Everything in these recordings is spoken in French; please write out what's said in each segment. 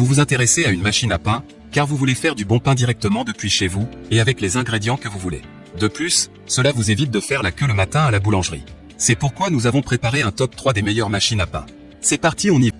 Vous vous intéressez à une machine à pain, car vous voulez faire du bon pain directement depuis chez vous, et avec les ingrédients que vous voulez. De plus, cela vous évite de faire la queue le matin à la boulangerie. C'est pourquoi nous avons préparé un top 3 des meilleures machines à pain. C'est parti, on y va.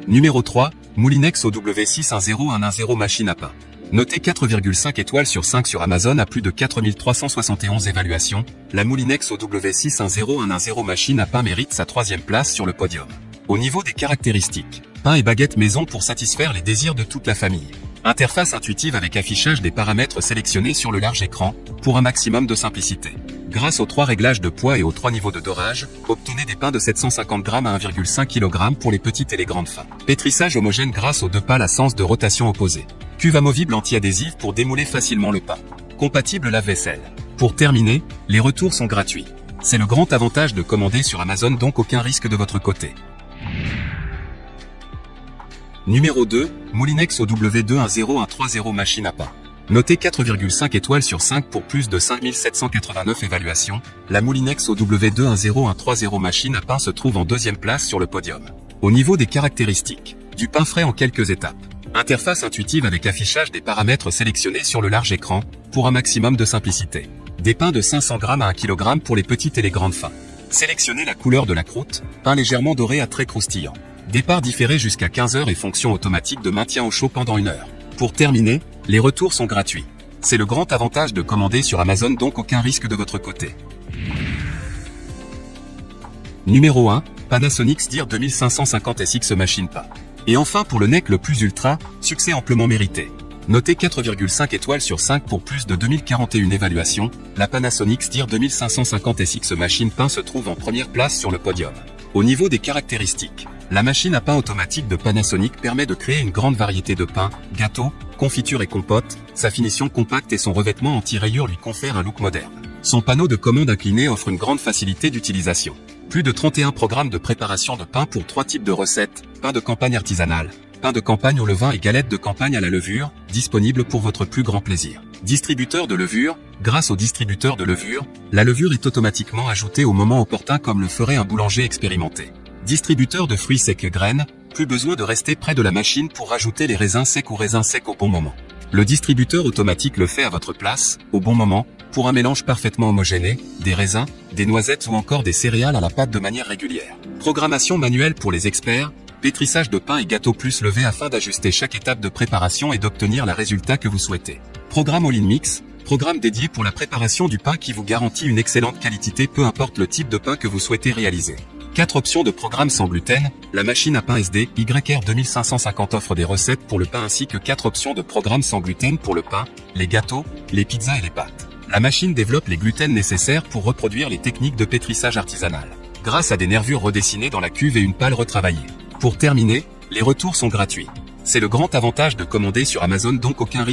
Numéro 3, Moulinex OW61010 machine à pain. Notée 4,5 étoiles sur 5 sur Amazon à plus de 4371 évaluations, la Moulinex OW61010 machine à pain mérite sa 3e place sur le podium. Au niveau des caractéristiques, pain et baguette maison pour satisfaire les désirs de toute la famille. Interface intuitive avec affichage des paramètres sélectionnés sur le large écran, pour un maximum de simplicité. Grâce aux 3 réglages de poids et aux 3 niveaux de dorage, obtenez des pains de 750 g à 1,5 kg pour les petites et les grandes fins. Pétrissage homogène grâce aux 2 pales à sens de rotation opposée. Cuve amovible anti-adhésive pour démouler facilement le pain. Compatible lave-vaisselle. Pour terminer, les retours sont gratuits. C'est le grand avantage de commander sur Amazon, donc aucun risque de votre côté. Numéro 2, Moulinex OW21010 machine à pain. Notée 4,5 étoiles sur 5 pour plus de 5789 évaluations, la Moulinex OW21010 machine à pain se trouve en 2e place sur le podium. Au niveau des caractéristiques, du pain frais en quelques étapes. Interface intuitive avec affichage des paramètres sélectionnés sur le large écran, pour un maximum de simplicité. Des pains de 500 g à 1 kg pour les petites et les grandes fins. Sélectionnez la couleur de la croûte, pain légèrement doré à très croustillant. Départ différé jusqu'à 15 h et fonction automatique de maintien au chaud pendant 1 heure. Pour terminer, les retours sont gratuits. C'est le grand avantage de commander sur Amazon, donc aucun risque de votre côté. Numéro 1, Panasonic SDIR 2550 SX machine pain. Et enfin pour le NEC le plus ultra, succès amplement mérité. Notée 4,5 étoiles sur 5 pour plus de 2041 évaluations, la Panasonic SDIR 2550 SX machine pain se trouve en 1re place sur le podium. Au niveau des caractéristiques, la machine à pain automatique de Panasonic permet de créer une grande variété de pains, gâteaux, confitures et compotes. Sa finition compacte et son revêtement anti-rayures lui confèrent un look moderne. Son panneau de commande incliné offre une grande facilité d'utilisation. Plus de 31 programmes de préparation de pain pour 3 types de recettes, pain de campagne artisanal, pain de campagne au levain et galette de campagne à la levure, disponible pour votre plus grand plaisir. Distributeur de levure, grâce au distributeur de levure, la levure est automatiquement ajoutée au moment opportun comme le ferait un boulanger expérimenté. Distributeur de fruits secs et graines, plus besoin de rester près de la machine pour rajouter les raisins secs ou raisins secs au bon moment. Le distributeur automatique le fait à votre place, au bon moment, pour un mélange parfaitement homogéné, des raisins, des noisettes ou encore des céréales à la pâte de manière régulière. Programmation manuelle pour les experts, pétrissage de pain et gâteaux plus levé afin d'ajuster chaque étape de préparation et d'obtenir le résultat que vous souhaitez. Programme All-in Mix, programme dédié pour la préparation du pain qui vous garantit une excellente qualité peu importe le type de pain que vous souhaitez réaliser. 4 options de programme sans gluten, la machine à pain SD YR 2550 offre des recettes pour le pain ainsi que 4 options de programme sans gluten pour le pain, les gâteaux, les pizzas et les pâtes. La machine développe les gluten nécessaires pour reproduire les techniques de pétrissage artisanal, grâce à des nervures redessinées dans la cuve et une pale retravaillée. Pour terminer, les retours sont gratuits. C'est le grand avantage de commander sur Amazon, donc aucun risque.